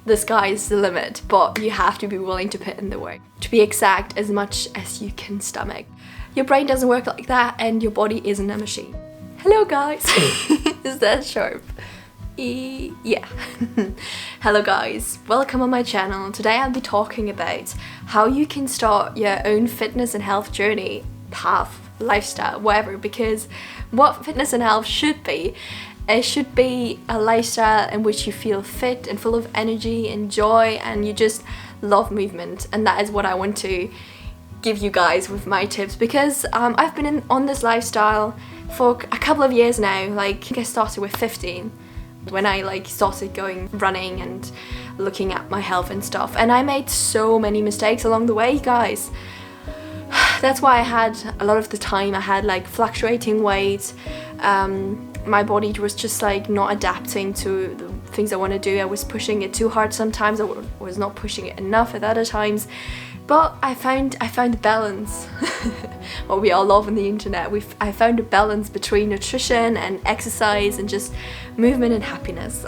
the sky is the limit, but you have to be willing to put in the work. To be exact, as much as you can stomach. Your brain doesn't work like that, and your body isn't a machine. Hello guys! Is that sharp? Yeah. Hello guys, welcome on my channel. Today I'll be talking about how you can start your own fitness and health journey, path, lifestyle, whatever, because what fitness and health should be, it should be a lifestyle in which you feel fit and full of energy and joy, and you just love movement. And that is what I want to give you guys with my tips, because I've been on this lifestyle for a couple of years now. Like, I think I started with 15 when I started going running and looking at my health and stuff, and I made so many mistakes along the way, guys. That's why I had a lot of the time I had fluctuating weight. My body was just not adapting to the things I want to do. I was pushing it too hard sometimes. I was not pushing it enough at other times. But I found a balance. What we all love on the internet. I found a balance between nutrition and exercise and just movement and happiness.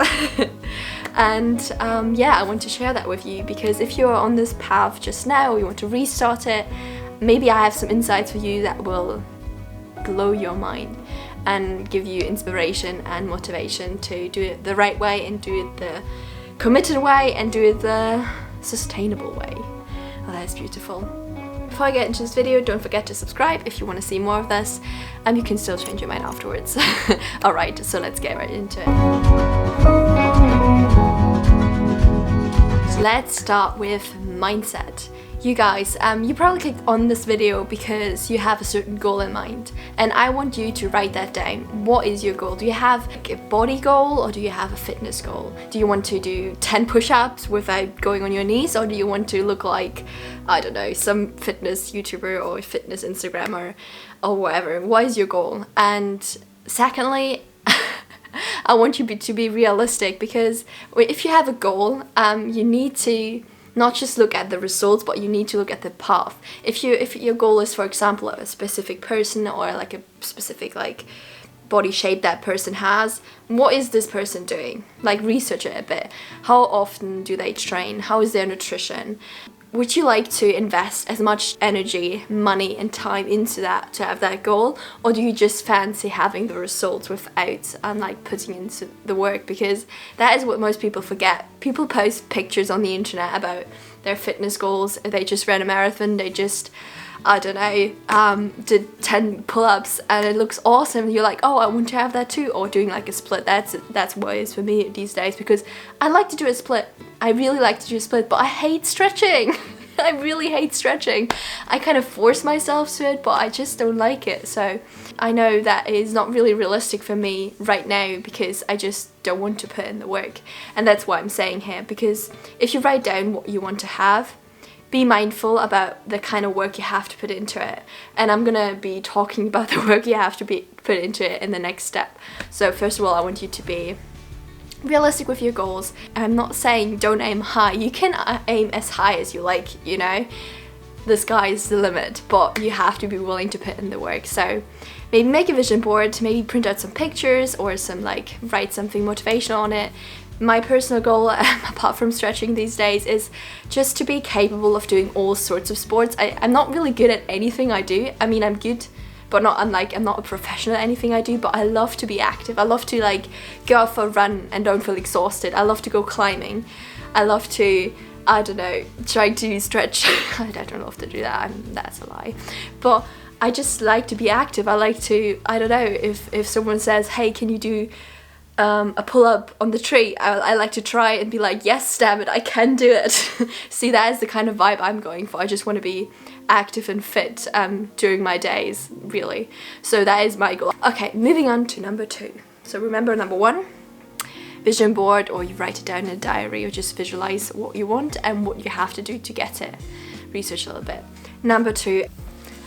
And yeah, I want to share that with you, because if you're on this path just now, or you want to restart it, maybe I have some insights for you that will blow your mind and give you inspiration and motivation to do it the right way, and do it the committed way, and do it the sustainable way. Oh, that is beautiful. Before I get into this video, don't forget to subscribe if you want to see more of this, and you can still change your mind afterwards. Alright, so let's get right into it. So let's start with mindset. You guys, you probably clicked on this video because you have a certain goal in mind, and I want you to write that down. What is your goal? Do you have a body goal, or do you have a fitness goal? Do you want to do 10 push-ups without going on your knees, or do you want to look like, I don't know, some fitness YouTuber or fitness Instagrammer or whatever? What is your goal? And secondly, I want you to be realistic, because if you have a goal, you need to not just look at the results, but you need to look at the path. If your goal is, for example, a specific person, or a specific body shape that person has, what is this person doing? Research it a bit. How often do they train? How is their nutrition? Would you like to invest as much energy, money and time into that to have that goal, or do you just fancy having the results without putting into the work? Because that is what most people forget. People post pictures on the internet about their fitness goals. They just ran a marathon, they just, I don't know, did 10 pull-ups, and it looks awesome. You're like, oh, I want to have that too. Or doing a split. That's what it is for me these days, because I like to do a split. I really like to do a split, but I hate stretching. I really hate stretching. I kind of force myself to it, but I just don't like it. So I know that is not really realistic for me right now, because I just don't want to put in the work. And that's what I'm saying here, because if you write down what you want to have, be mindful about the kind of work you have to put into it. And I'm gonna be talking about the work you have to put into it in the next step. So first of all, I want you to be realistic with your goals. I'm not saying don't aim high. You can aim as high as you like, you know. The sky is the limit, but you have to be willing to put in the work. So maybe make a vision board, maybe print out some pictures, or write something motivational on it. My personal goal, apart from stretching these days, is just to be capable of doing all sorts of sports. I'm not really good at anything I do. I mean, I'm good, but I'm not a professional at anything I do, but I love to be active. I love to go out for a run and don't feel exhausted. I love to go climbing. I love to, I don't know, try to stretch. I don't love to do that, that's a lie. But I just like to be active. I like to, I don't know, if someone says, hey, can you do a pull-up on the tree, I like to try and be like, yes, damn it, I can do it. See, that is the kind of vibe I'm going for. I just want to be active and fit during my days, really. So that is my goal. Okay, moving on to number 2. So remember, number 1, vision board, or you write it down in a diary, or just visualize what you want and what you have to do to get it. Research a little bit. Number 2,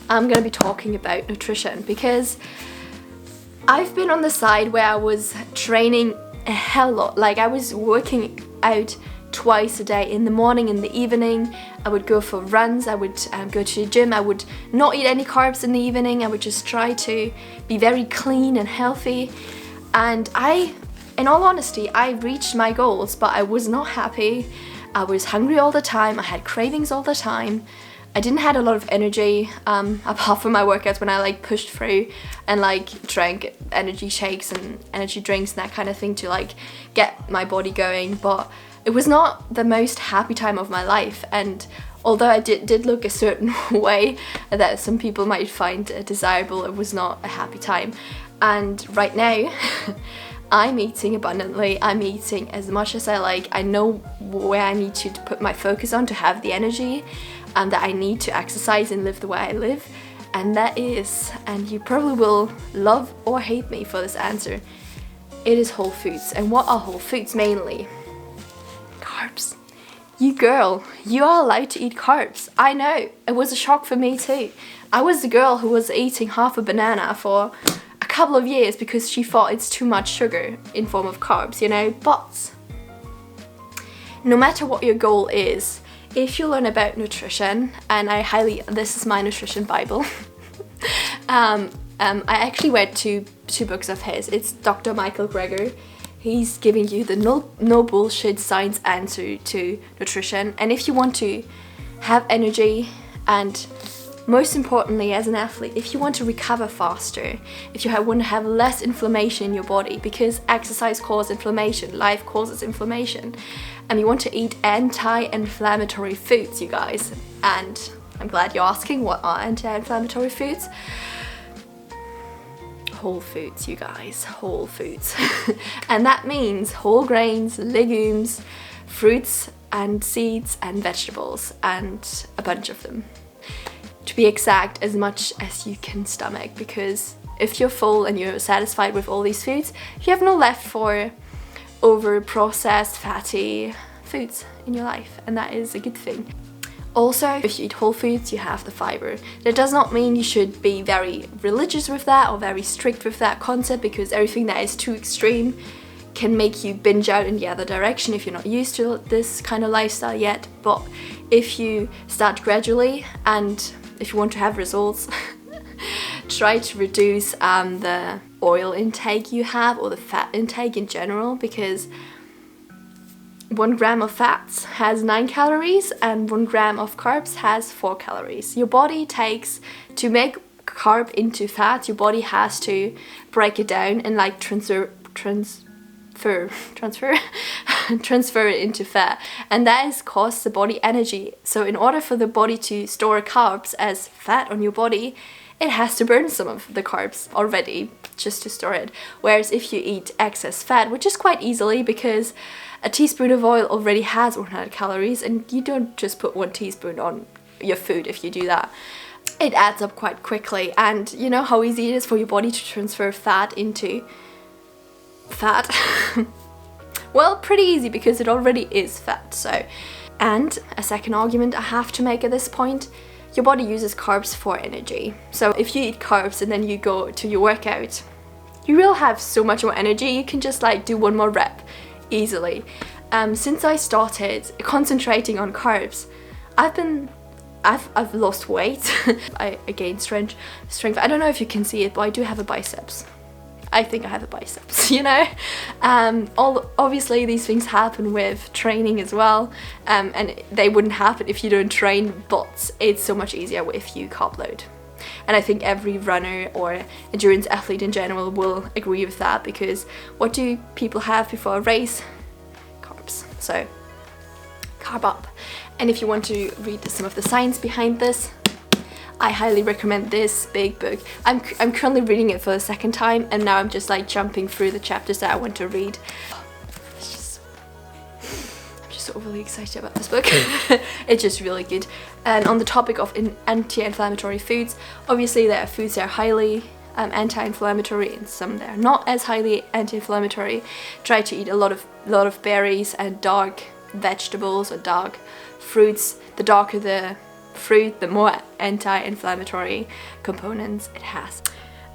I'm going to be talking about nutrition, because I've been on the side where I was training a hell lot. I was working out twice a day, in the morning, in the evening. I would go for runs, I would go to the gym, I would not eat any carbs in the evening. I would just try to be very clean and healthy. And I In all honesty, I reached my goals, but I was not happy. I was hungry all the time, I had cravings all the time. I didn't have a lot of energy, apart from my workouts when I like pushed through and like drank energy shakes and energy drinks and that kind of thing to like get my body going. But it was not the most happy time of my life, and although I did look a certain way that some people might find desirable, it was not a happy time. And right now, I'm eating abundantly, I'm eating as much as I like. I know where I need to put my focus on to have the energy, and that I need to exercise and live the way I live. And that is, and you probably will love or hate me for this answer, it is whole foods. And what are whole foods mainly? Carbs. You girl, you are allowed to eat carbs. I know, it was a shock for me too. I was the girl who was eating half a banana for a couple of years because she thought it's too much sugar in form of carbs, you know. But no matter what your goal is, if you learn about nutrition, and this is my nutrition Bible. I actually read two books of his. It's Dr. Michael Greger. He's giving you the no bullshit science answer to nutrition. And if you want to have energy, and most importantly as an athlete, if you want to recover faster, if you want to have less inflammation in your body, because exercise causes inflammation, life causes inflammation, and you want to eat anti-inflammatory foods, you guys. And I'm glad you're asking, what are anti-inflammatory foods? Whole foods, you guys, whole foods. And that means whole grains, legumes, fruits and seeds and vegetables, and a bunch of them. To be exact, as much as you can stomach, because if you're full and you're satisfied with all these foods, you have no left for over-processed fatty foods in your life, and that is a good thing. Also, if you eat whole foods, you have the fiber. That does not mean you should be very religious with that or very strict with that concept, because everything that is too extreme can make you binge out in the other direction if you're not used to this kind of lifestyle yet. But if you start gradually, and if you want to have results, try to reduce the oil intake you have, or the fat intake in general, because 1 gram of fats has 9 calories and 1 gram of carbs has 4 calories. Your body takes, to make carb into fat, your body has to break it down and like transfer it into fat, and that costs the body energy. So in order for the body to store carbs as fat on your body, it has to burn some of the carbs already just to store it. Whereas if you eat excess fat, which is quite easily, because a teaspoon of oil already has 100 calories, and you don't just put 1 teaspoon on your food if you do that. It adds up quite quickly, and you know how easy it is for your body to transfer fat into fat? Well, pretty easy, because it already is fat. So, and a second argument I have to make at this point, your body uses carbs for energy. So if you eat carbs and then you go to your workout, you will have so much more energy. You can just like do 1 more rep easily. Since I started concentrating on carbs, I've lost weight. I gained strength. I don't know if you can see it, but I do have a biceps. I think I have a biceps, you know? Obviously these things happen with training as well, and they wouldn't happen if you don't train, but it's so much easier if you carb load. And I think every runner or endurance athlete in general will agree with that, because what do people have before a race? Carbs. So carb up. And if you want to read some of the science behind this, I highly recommend this big book. I'm currently reading it for the 2nd time, and now I'm just like jumping through the chapters that I want to read. I'm just overly excited about this book. It's just really good. And on the topic of anti-inflammatory foods, obviously there are foods that are highly anti-inflammatory, and some that are not as highly anti-inflammatory. Try to eat a lot of berries and dark vegetables or dark fruits. The darker the fruit, the more anti-inflammatory components it has.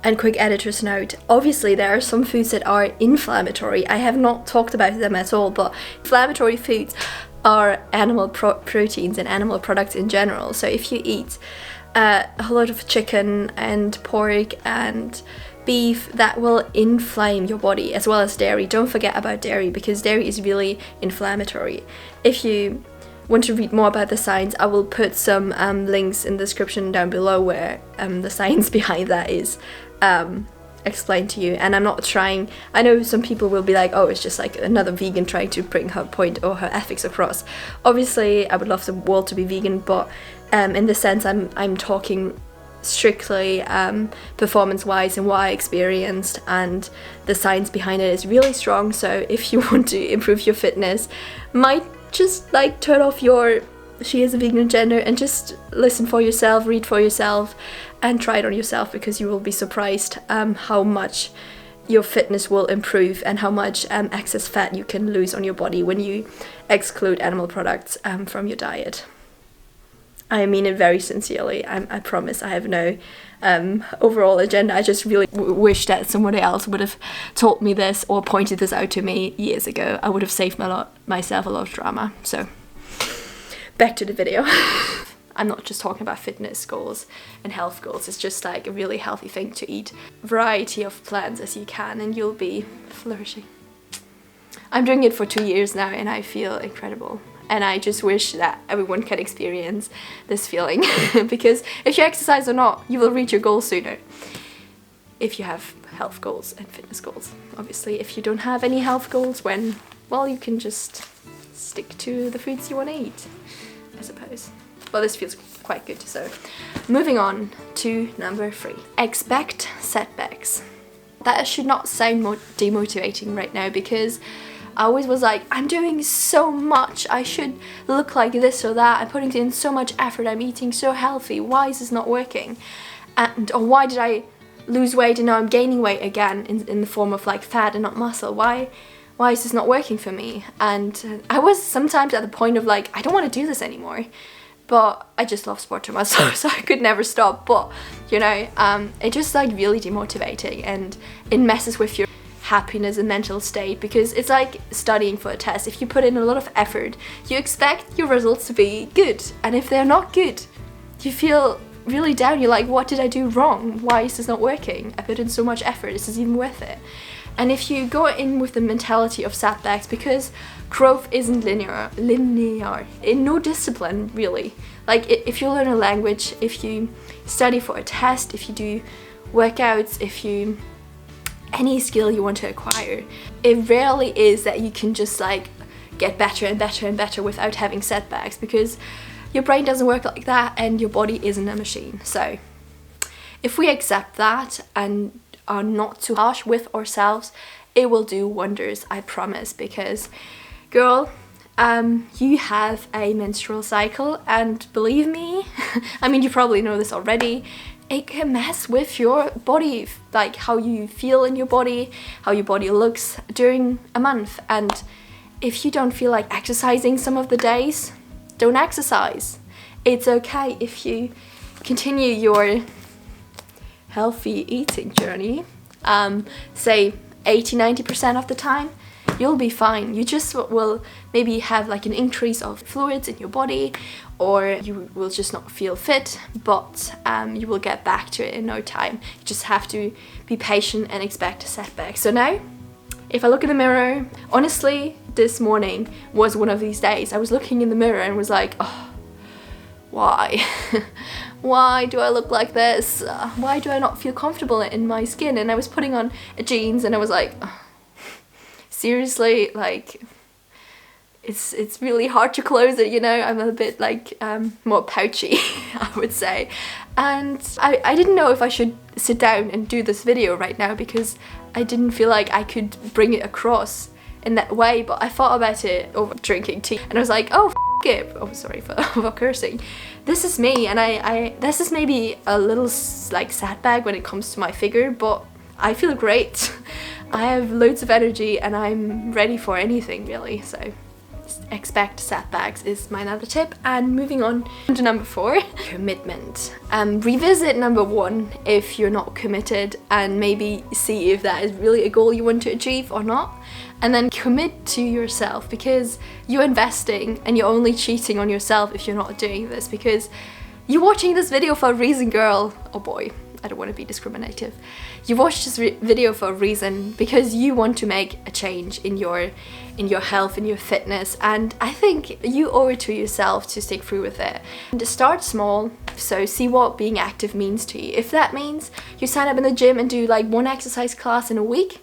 And quick editor's note, obviously there are some foods that are inflammatory. I have not talked about them at all, but inflammatory foods are animal proteins and animal products in general. So if you eat a lot of chicken and pork and beef that will inflame your body, as well as dairy. Don't forget about dairy, because dairy is really inflammatory. If you want to read more about the science, I will put some links in the description down below where the science behind that is explained to you. And I'm not trying, I know some people will be like, oh, it's just like another vegan trying to bring her point or her ethics across. Obviously I would love the world to be vegan, but in this sense I'm talking strictly performance wise and what I experienced, and the science behind it is really strong. So if you want to improve your fitness, might just like turn off your she is a vegan agenda and just listen for yourself, read for yourself, and try it on yourself, because you will be surprised how much your fitness will improve and how much excess fat you can lose on your body when you exclude animal products from your diet. I mean it very sincerely. I promise I have no overall agenda. I just really wish that somebody else would have told me this or pointed this out to me years ago. I would have saved myself a lot of drama. So back to the video. I'm not just talking about fitness goals and health goals. It's just like a really healthy thing to eat a variety of plants as you can, and you'll be flourishing. I'm doing it for 2 years now and I feel incredible. And I just wish that everyone can experience this feeling because if you exercise or not, you will reach your goals sooner. If you have health goals and fitness goals. Obviously, if you don't have any health goals, well, you can just stick to the foods you want to eat, I suppose. Well, this feels quite good. So moving on to number 3. Expect setbacks. That should not sound demotivating right now, because I always was like, I'm doing so much, I should look like this or that, I'm putting in so much effort, I'm eating so healthy, why is this not working? Or why did I lose weight and now I'm gaining weight again in the form of like fat and not muscle? Why is this not working for me? And I was sometimes at the point of like, I don't want to do this anymore. But I just love sport too much, so I could never stop. But, you know, it just like really demotivating, and it messes with your happiness and mental state, because it's like studying for a test. If you put in a lot of effort, you expect your results to be good, and if they're not good, you feel really down. You're like, what did I do wrong? Why is this not working? I put in so much effort, is this even worth it? And if you go in with the mentality of setbacks, because growth isn't linear in no discipline really. Like if you learn a language, if you study for a test, if you do workouts, if you any skill you want to acquire, it rarely is that you can just like get better and better and better without having setbacks, because your brain doesn't work like that and your body isn't a machine. So if we accept that and are not too harsh with ourselves, it will do wonders, I promise. Because girl, you have a menstrual cycle, and believe me, I mean you probably know this already, it can mess with your body, like how you feel in your body, how your body looks during a month. And if you don't feel like exercising some of the days, don't exercise. It's okay if you continue your healthy eating journey, say 80-90% of the time, you'll be fine. You just will maybe have like an increase of fluids in your body, or you will just not feel fit, but you will get back to it in no time. You just have to be patient and expect a setback. So now, if I look in the mirror, honestly, this morning was one of these days. I was looking in the mirror and was like, oh, why? Why do I look like this? Why do I not feel comfortable in my skin? And I was putting on jeans and I was like, oh, seriously, like it's really hard to close it, you know. I'm a bit like more pouchy, I would say. And I didn't know if I should sit down and do this video right now, because I didn't feel like I could bring it across in that way. But I thought about it over drinking tea and I was like, oh, it. Oh, sorry for cursing. This is me, and this is maybe a little like setback when it comes to my figure, but I feel great. I have loads of energy and I'm ready for anything really. So expect setbacks is my another tip. And moving on to number 4, commitment. Revisit number 1 if you're not committed, and maybe see if that is really a goal you want to achieve or not. And then commit to yourself, because you're investing and you're only cheating on yourself if you're not doing this, because you're watching this video for a reason, girl or boy. I don't want to be discriminative. You watch this video for a reason, because you want to make a change in your health, in your fitness, and I think you owe it to yourself to stick through with it. And start small, so see what being active means to you. If that means you sign up in the gym and do like 1 exercise class in a week,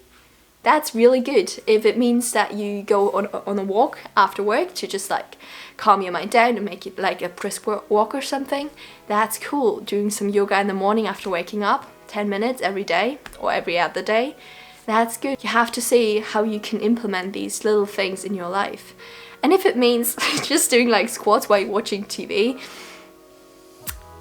that's really good. If it means that you go on a walk after work to just like calm your mind down and make it like a brisk walk or something, that's cool. Doing some yoga in the morning after waking up, 10 minutes every day or every other day, that's good. You have to see how you can implement these little things in your life. And if it means just doing like squats while you're watching TV,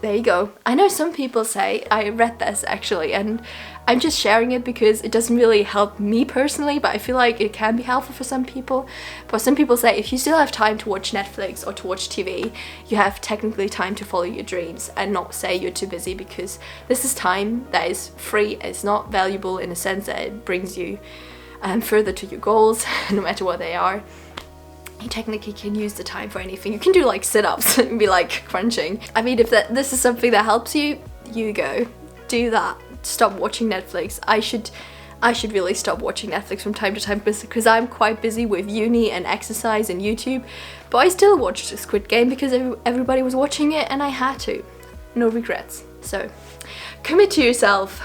there you go. I know some people say, I read this actually, and I'm just sharing it because it doesn't really help me personally, but I feel like it can be helpful for some people. But some people say if you still have time to watch Netflix or to watch TV, you have technically time to follow your dreams and not say you're too busy, because this is time that is free. It's not valuable in a sense that it brings you further to your goals, no matter what they are. You technically can use the time for anything. You can do like sit-ups and be like crunching. I mean, if this is something that helps you, you go. Do that. Stop watching Netflix. I should really stop watching Netflix from time to time because I'm quite busy with uni and exercise and YouTube. But I still watched Squid Game because everybody was watching it and I had to. No regrets. So commit to yourself.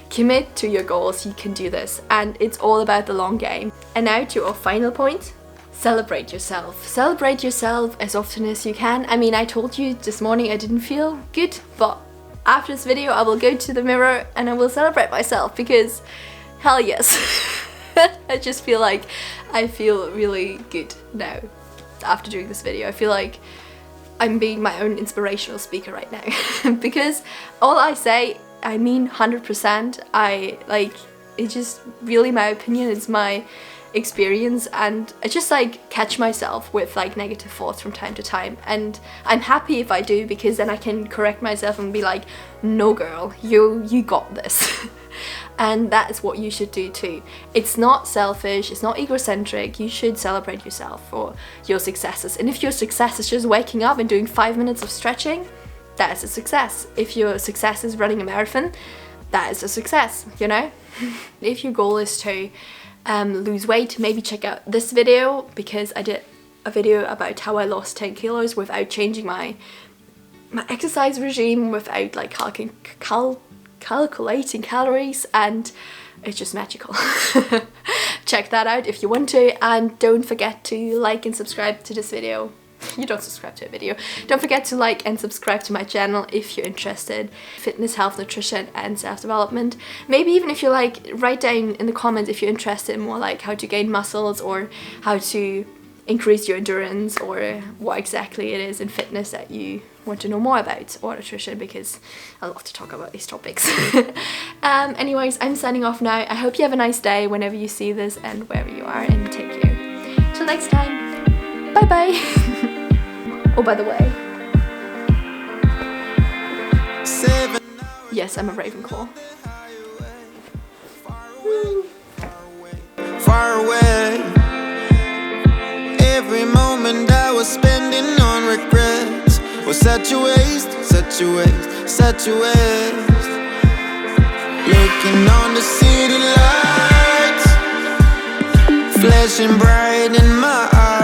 Commit to your goals. You can do this. And it's all about the long game. And now to our final point. Celebrate yourself. Celebrate yourself as often as you can. I mean, I told you this morning I didn't feel good, but after this video I will go to the mirror and I will celebrate myself, because hell yes. I just feel like I feel really good now after doing this video. I feel like I'm being my own inspirational speaker right now. Because all I say, I mean 100%. It's just really my opinion. It's my experience, and I just like catch myself with like negative thoughts from time to time, and I'm happy if I do, because then I can correct myself and be like, no girl, you got this. And that's what you should do too. It's not selfish, it's not egocentric. You should celebrate yourself for your successes, and if your success is just waking up and doing 5 minutes of stretching, that is a success. If your success is running a marathon, that is a success, you know. If your goal is to lose weight, maybe check out this video, because I did a video about how I lost 10 kilos without changing my exercise regime, without like calculating calories, and it's just magical. Check that out if you want to, and don't forget to like and subscribe to this video. You don't subscribe to a video. Don't forget to like and subscribe to my channel if you're interested. Fitness, health, nutrition and self-development. Maybe even if you like, write down in the comments if you're interested in more like how to gain muscles, or how to increase your endurance, or what exactly it is in fitness that you want to know more about, or nutrition, because I love to talk about these topics. Anyways, I'm signing off now. I hope you have a nice day whenever you see this and wherever you are, and take care. Till next time. Bye bye. Oh, by the way. Yes, I'm a Ravenclaw. Far away. Every moment I was spending on regrets was such a waste, such a waste, such a waste. Looking on the city lights, flashing bright in my eyes.